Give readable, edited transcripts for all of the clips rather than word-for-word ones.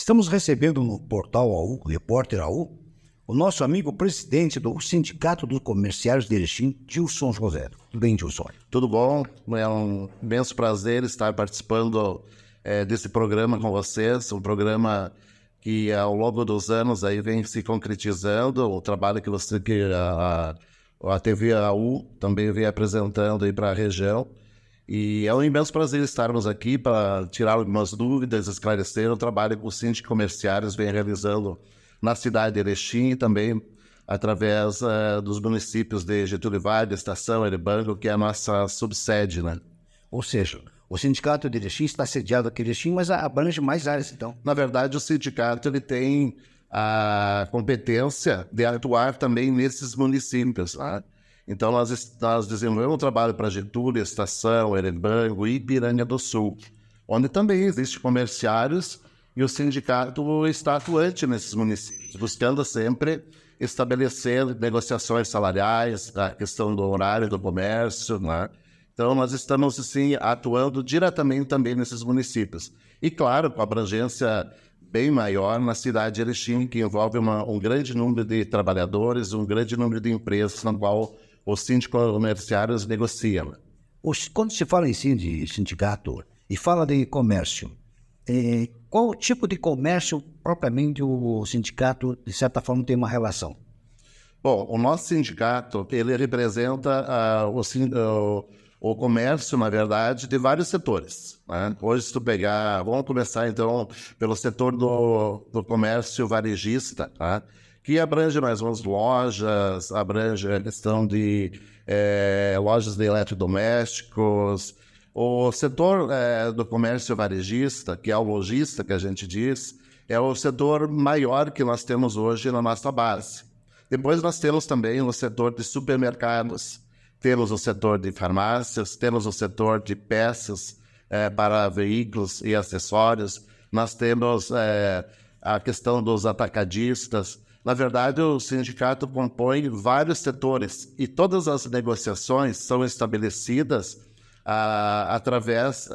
Estamos recebendo no Portal AU, Repórter AU, o nosso amigo presidente do Sindicato dos Comerciários de Erechim, Gilson José. Tudo bem, Gilson? Tudo bom? É um imenso prazer estar participando desse programa com vocês, um programa que ao longo dos anos aí vem se concretizando, o trabalho que a TV AU também vem apresentando aí para a região. E é um imenso prazer estarmos aqui para tirar algumas dúvidas, esclarecer o trabalho que os síndicos comerciários vem realizando na cidade de Erechim e também através dos municípios de Getúlio Vargas, Estação, Erebango, que é a nossa subsede, né? Ou seja, o Sindicato de Erechim está sediado aqui em Erechim, mas abrange mais áreas, então. Na verdade, o sindicato ele tem a competência de atuar também nesses municípios, né? Então, nós desenvolvemos um trabalho para Getúlio, Estação, Erebango e Ipiranga do Sul, onde também existem comerciários e o sindicato está atuante nesses municípios, buscando sempre estabelecer negociações salariais, a questão do horário do comércio, né? Então, nós estamos, assim, atuando diretamente também nesses municípios. E, claro, com abrangência bem maior na cidade de Erechim, que envolve um grande número de trabalhadores, um grande número de empresas, na qual os síndicos comerciários negociam. Quando se fala em sindicato e fala de comércio, qual o tipo de comércio propriamente o sindicato, de certa forma, tem uma relação? Bom, o nosso sindicato, ele representa o comércio, na verdade, de vários setores, né? Hoje, se tu pegar, vamos começar então pelo setor do comércio varejista, tá? Que abrange mais umas lojas, abrange a questão de lojas de eletrodomésticos. O setor do comércio varejista, que é o lojista que a gente diz, é o setor maior que nós temos hoje na nossa base. Depois nós temos também o setor de supermercados, temos o setor de farmácias, temos o setor de peças para veículos e acessórios, nós temos a questão dos atacadistas. Na verdade, o sindicato compõe vários setores e todas as negociações são estabelecidas através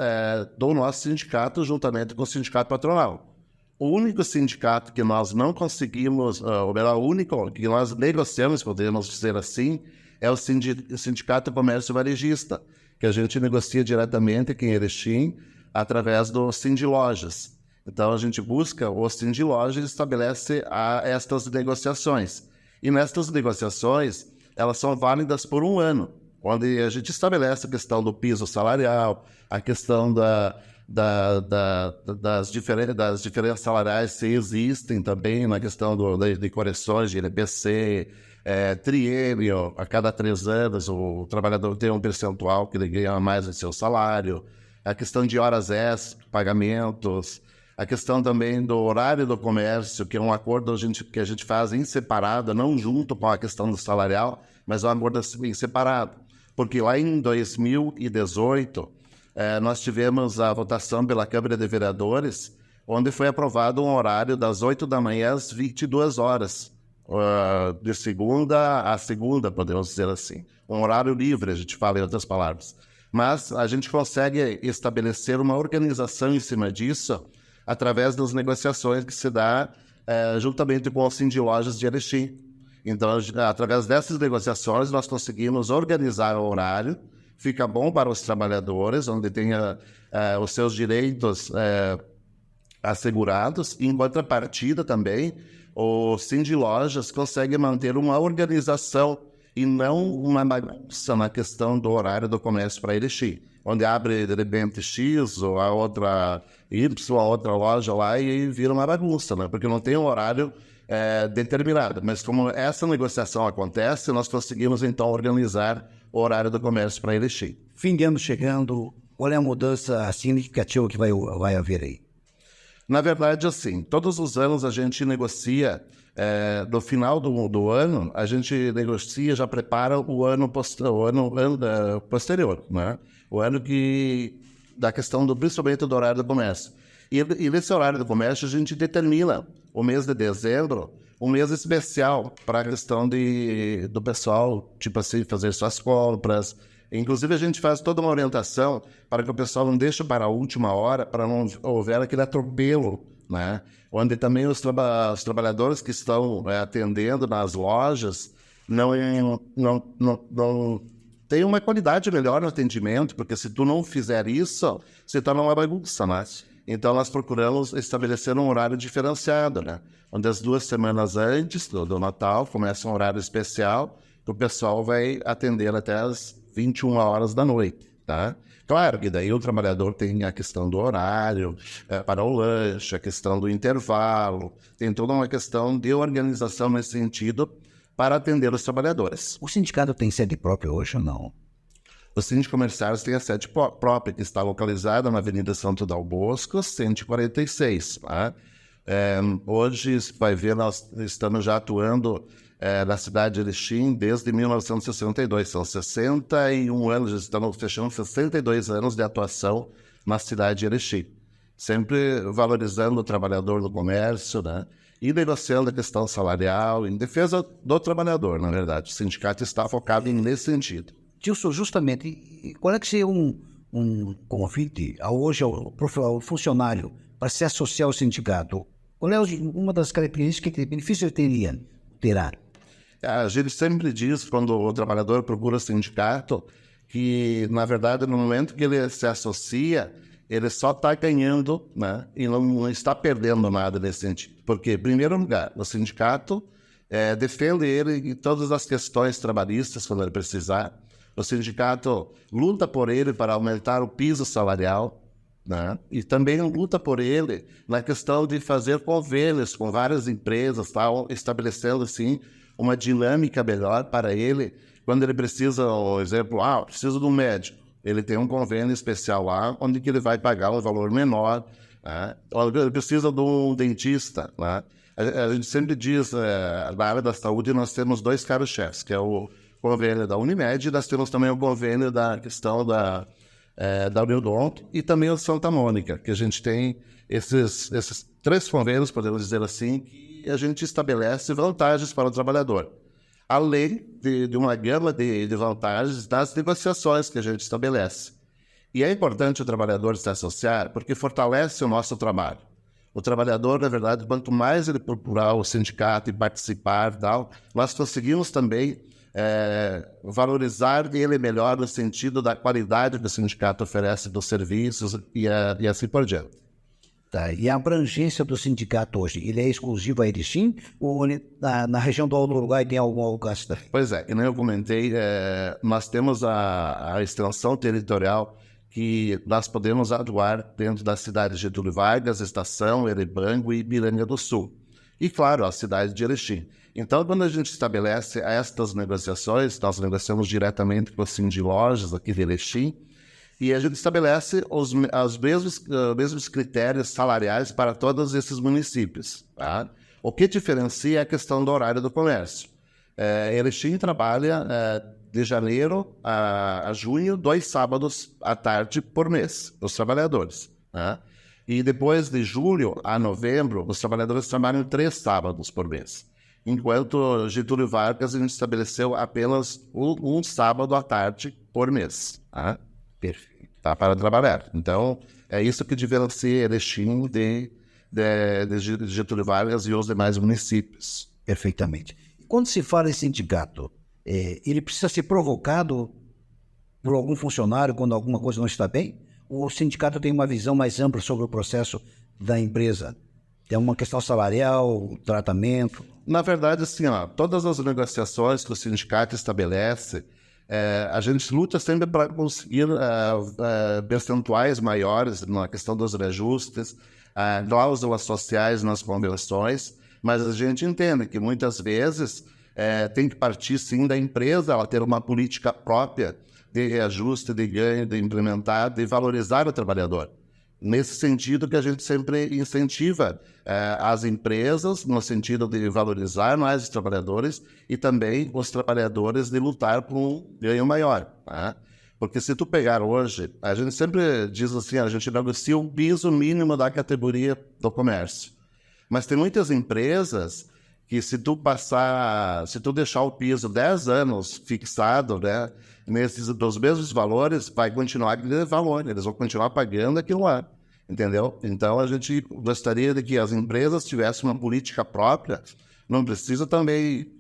do nosso sindicato, juntamente com o sindicato patronal. O único sindicato que nós não conseguimos, ou melhor, o único que nós negociamos, podemos dizer assim, é o Sindicato Comércio Varejista, que a gente negocia diretamente aqui em Erechim, através do Sindilojas. Então, a gente busca o Sindilojas e estabelece estas negociações. E nestas negociações, elas são válidas por um ano, onde a gente estabelece a questão do piso salarial, a questão das diferenças salariais se existem também, na questão de correções de INPC, triênio, a cada 3 anos o trabalhador tem um percentual que ele ganha mais no seu salário, a questão de horas extras, pagamentos, a questão também do horário do comércio, que é um acordo que a gente faz em separado, não junto com a questão do salarial, mas um acordo em separado. Porque lá em 2018, nós tivemos a votação pela Câmara de Vereadores, onde foi aprovado um horário das 8 da manhã às 22 horas, de segunda a segunda, podemos dizer assim. Um horário livre, a gente fala em outras palavras. Mas a gente consegue estabelecer uma organização em cima disso, através das negociações que se dá juntamente com o Sindilojas de Erechim. Então, através dessas negociações, nós conseguimos organizar o horário, fica bom para os trabalhadores, onde tenha os seus direitos assegurados, e em contrapartida também, o Sindilojas consegue manter uma organização e não uma bagunça na questão do horário do comércio para Erechim, onde abre de repente X ou a outra Y, a outra loja lá e vira uma bagunça, né? Porque não tem um horário determinado. Mas como essa negociação acontece, nós conseguimos então organizar o horário do comércio para Erechim. Fim de ano chegando, qual é a mudança significativa que vai haver aí? Na verdade, assim, todos os anos a gente negocia, no final do ano, a gente negocia, já prepara o ano posterior, né? O ano da questão principalmente do horário do comércio. E nesse horário do comércio a gente determina o mês de dezembro, um mês especial para a questão do pessoal, tipo assim, fazer suas compras. Inclusive, a gente faz toda uma orientação para que o pessoal não deixe para a última hora, para não houver aquele atropelo né? Onde também os trabalhadores que estão atendendo nas lojas não tem uma qualidade melhor no atendimento, porque se tu não fizer isso, se torna uma bagunça, né? Então, nós procuramos estabelecer um horário diferenciado, né? Onde as 2 semanas antes do Natal começa um horário especial, que o pessoal vai atender até as 21 horas da noite, tá? Claro que daí o trabalhador tem a questão do horário para o lanche, a questão do intervalo, tem toda uma questão de organização nesse sentido para atender os trabalhadores. O sindicato tem sede própria hoje ou não? O Síndico Comerciários tem a sede própria, que está localizada na Avenida Santo Dal Bosco, 146. Tá? Hoje, você vai ver, nós estamos já atuando na cidade de Erechim desde 1962. São 61 anos, já estamos fechando 62 anos de atuação na cidade de Erechim. Sempre valorizando o trabalhador do comércio, né? E negociando a questão salarial, em defesa do trabalhador, na verdade. O sindicato está focado nesse sentido. Tilson, justamente, qual é que seria um convite hoje ao funcionário para se associar ao sindicato? Qual é uma das características que benefício ele terá? A gente sempre diz, quando o trabalhador procura o sindicato, que, na verdade, no momento que ele se associa, ele só está ganhando, né? E não está perdendo nada nesse sentido. Porque, em primeiro lugar, o sindicato defende ele em todas as questões trabalhistas, quando ele precisar. O sindicato luta por ele para aumentar o piso salarial, né? E também luta por ele na questão de fazer convênios com várias empresas, tá? Estabelecendo, assim, uma dinâmica melhor para ele. Quando ele precisa, por exemplo, precisa de um médico, ele tem um convênio especial lá, onde que ele vai pagar um valor menor, né? Ele precisa de um dentista, né? A gente sempre diz, na área da saúde, nós temos 2 carros-chefes, que é o convênio da Unimed, e nós temos também o convênio da questão da Uniodonto e também o Santa Mônica, que a gente tem esses 3 convênios, podemos dizer assim, que a gente estabelece vantagens para o trabalhador, além de uma gama de vantagens das negociações que a gente estabelece. E é importante o trabalhador se associar porque fortalece o nosso trabalho. O trabalhador, na verdade, quanto mais ele procurar o sindicato e participar, nós conseguimos também valorizar ele melhor no sentido da qualidade que o sindicato oferece dos serviços e assim por diante. Tá. E a abrangência do sindicato hoje, ele é exclusivo a Erechim ou na região do Uruguai tem algum lugar? Pois é, e nem eu comentei, nós temos a extensão territorial que nós podemos atuar dentro das cidades de Getúlio Vargas, Estação, Erebango e Miranga do Sul. E, claro, a cidade de Erechim. Então, quando a gente estabelece estas negociações, nós negociamos diretamente com o Sindilojas aqui de Erechim, e a gente estabelece os mesmos critérios salariais para todos esses municípios. Tá? O que diferencia é a questão do horário do comércio. Erechim trabalha de janeiro a junho, 2 sábados à tarde por mês, os trabalhadores. Tá? E depois de julho a novembro, os trabalhadores trabalham 3 sábados por mês. Enquanto Getúlio Vargas a gente estabeleceu apenas um sábado à tarde por mês. Tá? Perfeito. Tá, para trabalhar. Então, é isso que diferencia Erechim de Getúlio Vargas e os demais municípios. Perfeitamente. Quando se fala em sindicato, ele precisa ser provocado por algum funcionário quando alguma coisa não está bem? Ou o sindicato tem uma visão mais ampla sobre o processo da empresa? Tem uma questão salarial, tratamento? Na verdade, assim, todas as negociações que o sindicato estabelece, a gente luta sempre para conseguir percentuais maiores na questão dos reajustes, cláusulas sociais nas convenções, mas a gente entende que muitas vezes tem que partir sim da empresa, ela ter uma política própria de reajuste, de ganho, de implementar, de valorizar o trabalhador. Nesse sentido que a gente sempre incentiva as empresas, no sentido de valorizar mais os trabalhadores e também os trabalhadores de lutar por um ganho maior. Tá? Porque se tu pegar hoje, a gente sempre diz assim, a gente negocia um piso mínimo da categoria do comércio. Mas tem muitas empresas que se tu deixar o piso 10 anos fixado, né, dos mesmos valores, vai continuar aquele valor, eles vão continuar pagando aquilo lá. entendeu? Então, a gente gostaria de que as empresas tivessem uma política própria. Não precisa também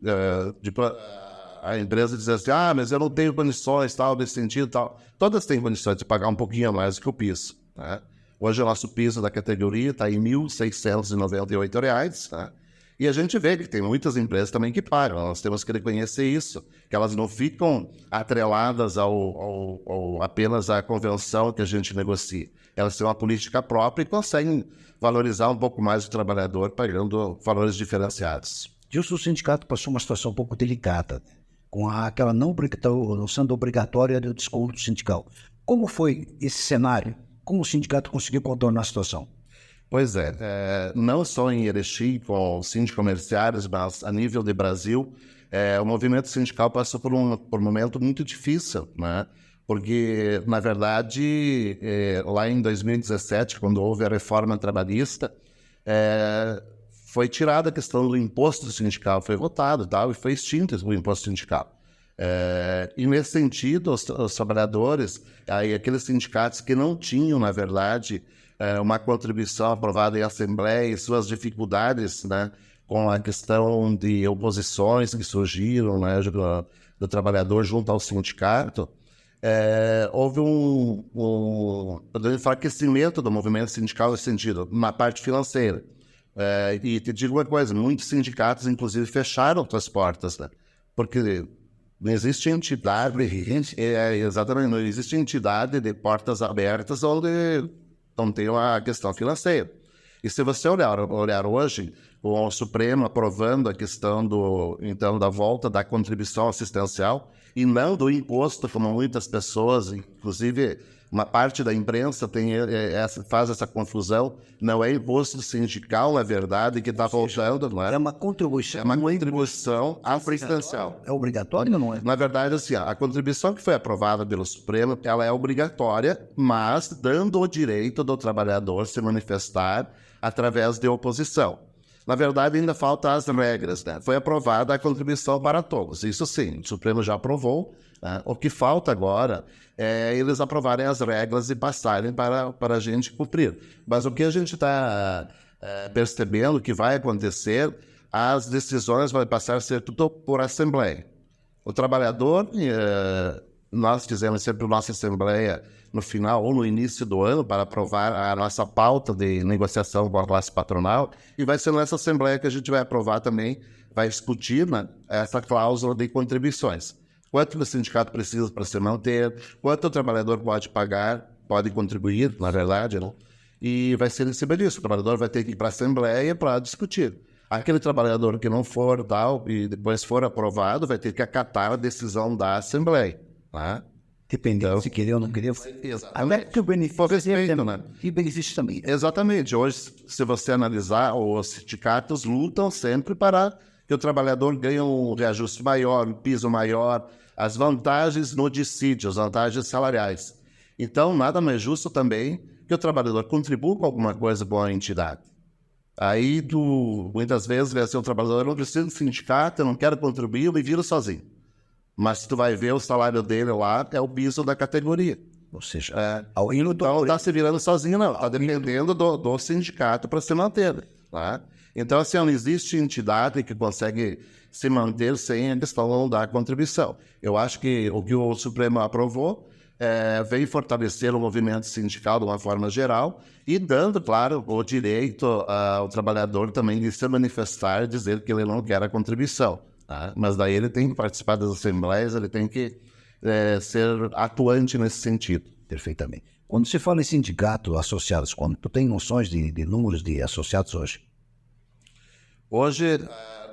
a empresa dizer assim, mas eu não tenho condições, tal, nesse sentido, tal. Todas têm condições de pagar um pouquinho a mais do que o piso, né? Hoje o nosso piso da categoria está em R$ 1.698, né? E a gente vê que tem muitas empresas também que pagam. Nós temos que reconhecer isso, que elas não ficam atreladas apenas à convenção que a gente negocia. Elas têm uma política própria e conseguem valorizar um pouco mais o trabalhador pagando valores diferenciados. Justo, o sindicato passou uma situação um pouco delicada, com aquela não sendo obrigatória do desconto sindical. Como foi esse cenário? Como o sindicato conseguiu contornar a situação? Pois é, não só em Erechim, com síndicos comerciários, mas a nível de Brasil, o movimento sindical passou por um momento muito difícil, né? Porque, na verdade, lá em 2017, quando houve a reforma trabalhista, foi tirada a questão do imposto sindical, foi votado e foi extinto o imposto sindical. E nesse sentido, os trabalhadores, aqueles sindicatos que não tinham, na verdade, uma contribuição aprovada em assembleia e suas dificuldades, né, com a questão de oposições que surgiram, né, do trabalhador junto ao sindicato, houve um enfraquecimento do movimento sindical nesse sentido, na parte financeira. E te digo uma coisa, muitos sindicatos, inclusive, fecharam suas portas, né, porque não existe entidade, exatamente, não existe entidade de portas abertas onde não tem uma questão financeira. E se você olhar hoje, o Supremo aprovando a questão da volta da contribuição assistencial e não do imposto, como muitas pessoas, inclusive uma parte da imprensa faz essa confusão, não é imposto sindical, na verdade, que está voltando, não é? É uma contribuição. É uma contribuição assistencial. É obrigatório ou não é? Na verdade, assim, a contribuição que foi aprovada pelo Supremo, ela é obrigatória, mas dando o direito do trabalhador se manifestar através de oposição. Na verdade, ainda faltam as regras, né? Foi aprovada a contribuição para todos, isso sim, o Supremo já aprovou, né? O que falta agora é eles aprovarem as regras e passarem para a gente cumprir. Mas o que a gente está percebendo que vai acontecer, as decisões vão passar a ser tudo por assembleia. O trabalhador, nós fizemos sempre a nossa assembleia no final ou no início do ano para aprovar a nossa pauta de negociação com a classe patronal, e vai ser nessa assembleia que a gente vai aprovar também, vai discutir, né, essa cláusula de contribuições. Quanto o sindicato precisa para se manter, quanto o trabalhador pode pagar, pode contribuir, na verdade, né? E vai ser em cima disso. O trabalhador vai ter que ir para a assembleia para discutir. Aquele trabalhador que não for e depois for aprovado, vai ter que acatar a decisão da assembleia, né? Dependendo se querer ou não querer. Exatamente. Que o benefício por respeito, né? E benefício também. Exatamente. Hoje, se você analisar, os sindicatos lutam sempre para que o trabalhador ganhe um reajuste maior, um piso maior, as vantagens no dissídio, as vantagens salariais. Então, nada mais justo também que o trabalhador contribua com alguma coisa com a entidade. Aí, muitas vezes, vê assim, o trabalhador não precisa de sindicato, eu não quero contribuir, eu me viro sozinho. Mas tu vai ver o salário dele lá, é o piso da categoria. Ou seja, então não está se virando sozinho, não. Está dependendo do sindicato para se manter. Tá? Então, assim, não existe entidade que consegue se manter sem a questão da contribuição. Eu acho que o que o Supremo aprovou vem fortalecer o movimento sindical de uma forma geral e dando, claro, o direito ao trabalhador também de se manifestar e dizer que ele não quer a contribuição. Tá? Mas daí ele tem que participar das assembleias, ele tem que ser atuante nesse sentido. Perfeitamente. Quando se fala em sindicato, associados, tu tem noções de números de associados hoje? Hoje,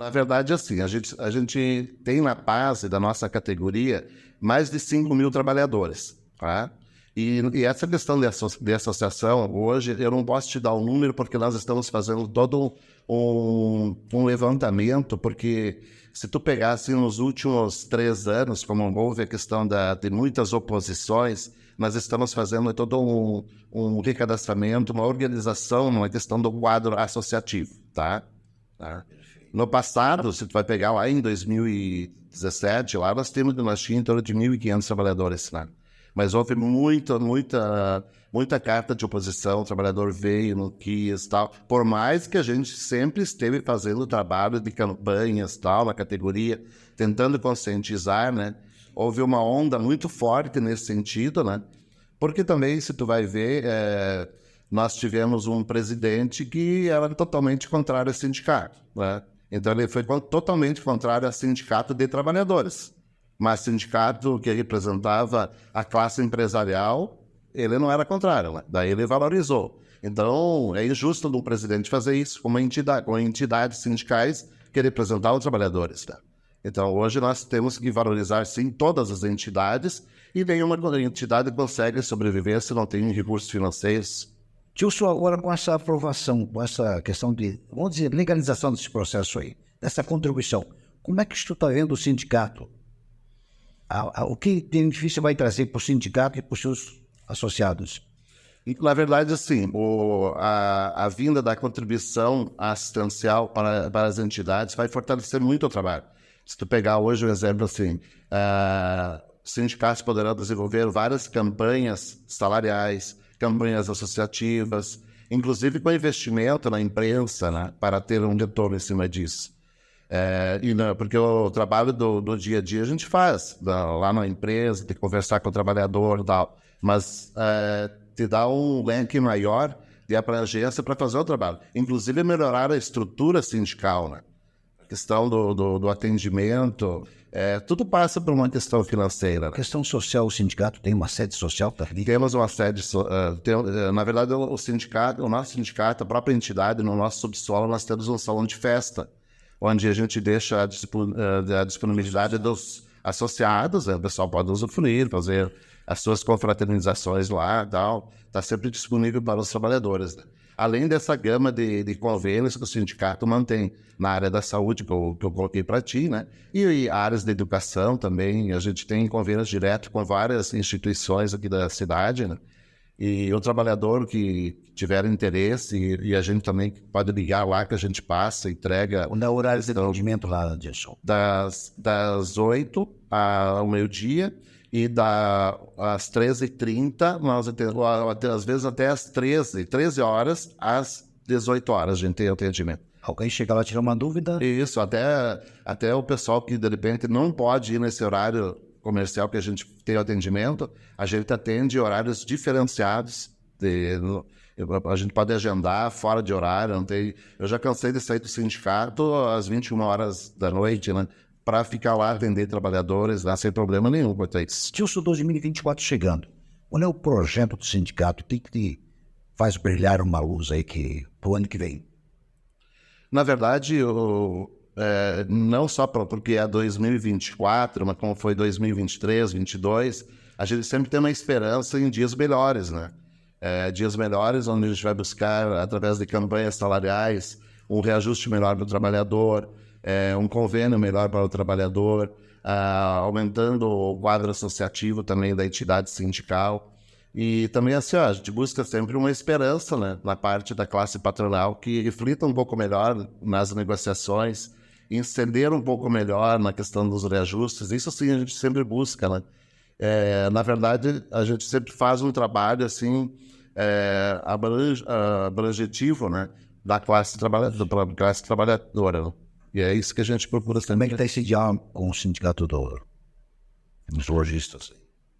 na verdade, assim, a gente tem na base da nossa categoria mais de 5 mil trabalhadores. Tá? E essa questão de associação, hoje, eu não posso te dar um número porque nós estamos fazendo todo um levantamento, porque se tu pegar assim, nos últimos 3 anos, como houve a questão de muitas oposições, nós estamos fazendo todo um recadastramento, uma organização, uma questão do quadro associativo, tá? No passado, se tu vai pegar lá em 2017, lá nós tínhamos em torno de 1.500 trabalhadores, né? Mas houve muita carta de oposição, o trabalhador veio, não quis, tal. Por mais que a gente sempre esteve fazendo trabalho de campanhas, tal, na categoria, tentando conscientizar, né? Houve uma onda muito forte nesse sentido, né? Porque também, se tu vai ver, nós tivemos um presidente que era totalmente contrário ao sindicato, né? Então, ele foi totalmente contrário ao sindicato de trabalhadores. Mas sindicato que representava a classe empresarial, ele não era contrário, né? Daí ele valorizou. Então, é injusto do presidente fazer isso com entidades sindicais que representavam os trabalhadores, né? Então, hoje nós temos que valorizar, sim, todas as entidades, e nenhuma entidade consegue sobreviver se não tem recursos financeiros. Tilson, agora com essa aprovação, com essa questão de, vamos dizer, legalização desse processo aí, dessa contribuição, como é que tu está vendo o sindicato? O que benefício vai trazer para o sindicato e para os seus associados? Na verdade, assim, a vinda da contribuição assistencial para as entidades vai fortalecer muito o trabalho. Se tu pegar hoje o exemplo assim, sindicatos poderão desenvolver várias campanhas salariais, campanhas associativas, inclusive com investimento na imprensa, né, para ter um retorno em cima disso. Porque o trabalho do dia a dia a gente faz lá na empresa, de conversar com o trabalhador e tal, mas te dá um leque maior de abrangência para fazer o trabalho. Inclusive melhorar a estrutura sindical, né? A questão do atendimento, tudo passa por uma questão financeira. Né? Questão social, o sindicato tem uma sede social também? Temos uma sede, na verdade o nosso sindicato, a própria entidade, no nosso subsolo nós temos um salão de festa, onde a gente deixa a disponibilidade dos associados, o pessoal pode usufruir, fazer as suas confraternizações lá e tal, está sempre disponível para os trabalhadores. Né? Além dessa gama de convênios que o sindicato mantém na área da saúde, que eu coloquei para ti, né? E áreas de educação também, a gente tem convênios direto com várias instituições aqui da cidade, né? E o trabalhador que tiver interesse, e a gente também pode ligar lá que a gente passa, entrega... Quando é o horário de atendimento lá, Anderson? Das 8 ao meio-dia e às 13h30, nós às vezes até às 13 horas, às 18 horas a gente tem atendimento. Alguém chega lá tirar uma dúvida? Isso, até o pessoal que de repente não pode ir nesse horário comercial que a gente tem o atendimento, a gente atende horários diferenciados. A gente pode agendar fora de horário. Eu já cansei de sair do sindicato às 21 horas da noite, né, para ficar lá atender trabalhadores lá sem problema nenhum quanto a isso. Tilson, 2024 chegando. Qual é o projeto do sindicato? Tem que faz brilhar uma luz aí para o ano que vem? Na verdade, não só porque é 2024, mas como foi 2023, 2022, a gente sempre tem uma esperança em dias melhores, né? Dias melhores onde a gente vai buscar, através de campanhas salariais, um reajuste melhor para o trabalhador, um convênio melhor para o trabalhador, aumentando o quadro associativo também da entidade sindical. E também assim, a gente busca sempre uma esperança, né, na parte da classe patronal que reflita um pouco melhor nas negociações, incender um pouco melhor na questão dos reajustes. Isso sim a gente sempre busca, né? Na verdade, a gente sempre faz um trabalho assim, abrangetivo, né, da classe trabalhadora. Né? E é isso que a gente procura sempre. Como é que está esse diálogo com o sindicato dos lojistas?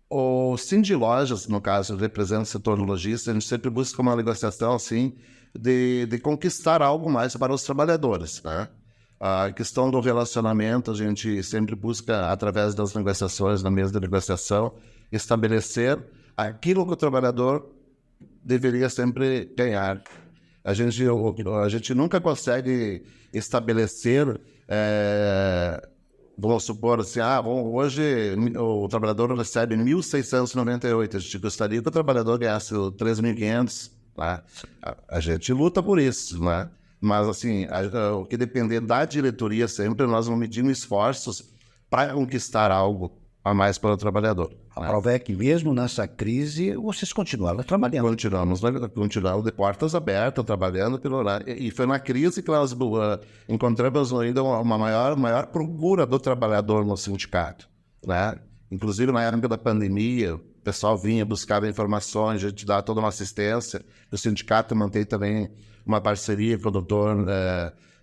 O Sindilojas, no caso, representa o setor lojista, a gente sempre busca uma negociação assim, de conquistar algo mais para os trabalhadores, né? A questão do relacionamento, a gente sempre busca, através das negociações, na mesa de negociação, estabelecer aquilo que o trabalhador deveria sempre ganhar. A gente nunca consegue estabelecer, vamos supor assim, hoje o trabalhador recebe 1.698, a gente gostaria que o trabalhador ganhasse 3.500, né? A gente luta por isso, né? Mas, assim, o que depender da diretoria sempre, nós vamos medindo esforços para conquistar algo a mais para o trabalhador. A prova é que mesmo nessa crise, vocês continuaram trabalhando. Continuamos de portas abertas, trabalhando pelo horário. E foi na crise que nós encontramos ainda uma maior procura do trabalhador no sindicato, né? Inclusive, na época da pandemia, pessoal vinha, buscava informações, a gente dá toda uma assistência. O sindicato mantém também uma parceria com o doutor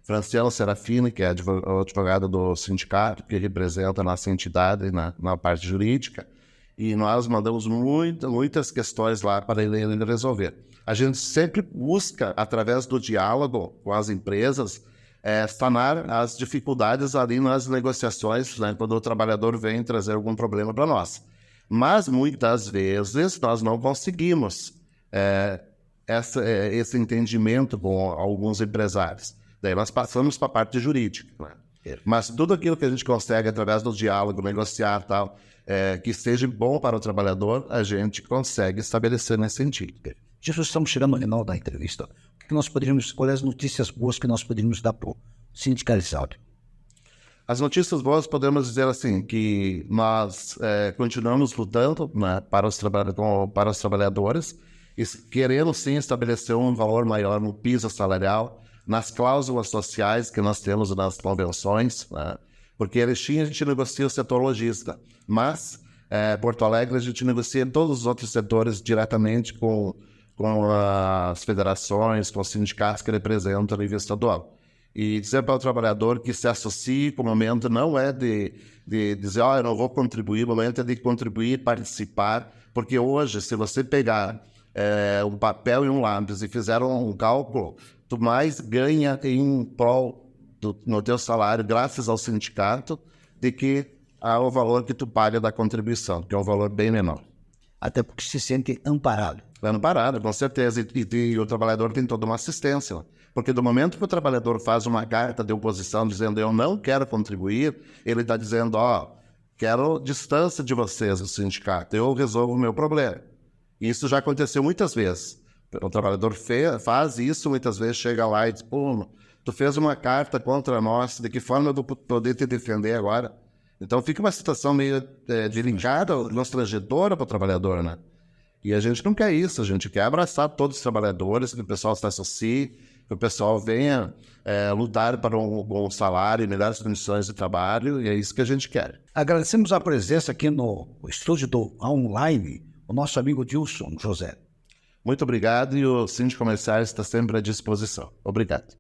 Franciano Serafini, que é o advogado do sindicato, que representa a nossa entidade na parte jurídica. E nós mandamos muitas questões lá para ele resolver. A gente sempre busca, através do diálogo com as empresas, sanar as dificuldades ali nas negociações, né, quando o trabalhador vem trazer algum problema para nós. Mas, muitas vezes, nós não conseguimos esse entendimento com alguns empresários. Daí nós passamos para a parte jurídica. Né? Mas tudo aquilo que a gente consegue, através do diálogo, negociar e tal, que seja bom para o trabalhador, a gente consegue estabelecer nesse sentido. Já estamos chegando ao final da entrevista. Quais as notícias boas que nós poderíamos dar para o sindicalizado? As notícias boas, podemos dizer assim, que nós continuamos lutando, né, para os trabalhadores e queremos sim estabelecer um valor maior no piso salarial, nas cláusulas sociais que nós temos nas convenções, né, porque a gente negocia o setor logística, mas Porto Alegre a gente negocia todos os outros setores diretamente com as federações, com os sindicatos que representam a nível estadual. E dizer para o trabalhador que se associe, que o momento não é de dizer, eu não vou contribuir, o momento é de contribuir, participar, porque hoje, se você pegar um papel e um lápis e fizer um cálculo, tu mais ganha em prol no teu salário, graças ao sindicato, de que ao valor que tu paga da contribuição, que é um valor bem menor. Até porque se sente amparado. Amparado, com certeza, e o trabalhador tem toda uma assistência. Porque do momento que o trabalhador faz uma carta de oposição dizendo eu não quero contribuir, ele está dizendo, quero distância de vocês, o sindicato, eu resolvo o meu problema. E isso já aconteceu muitas vezes. O trabalhador faz isso, muitas vezes chega lá e diz, tu fez uma carta contra nós, de que forma eu vou poder te defender agora? Então fica uma situação meio delicada, constrangedora para o trabalhador, né? E a gente não quer isso, a gente quer abraçar todos os trabalhadores, que o pessoal se associe, que o pessoal venha lutar para um bom salário, melhores condições de trabalho, e é isso que a gente quer. Agradecemos a presença aqui no estúdio do Online, o nosso amigo Dilson José. Muito obrigado, e o Síndico Comercial está sempre à disposição. Obrigado.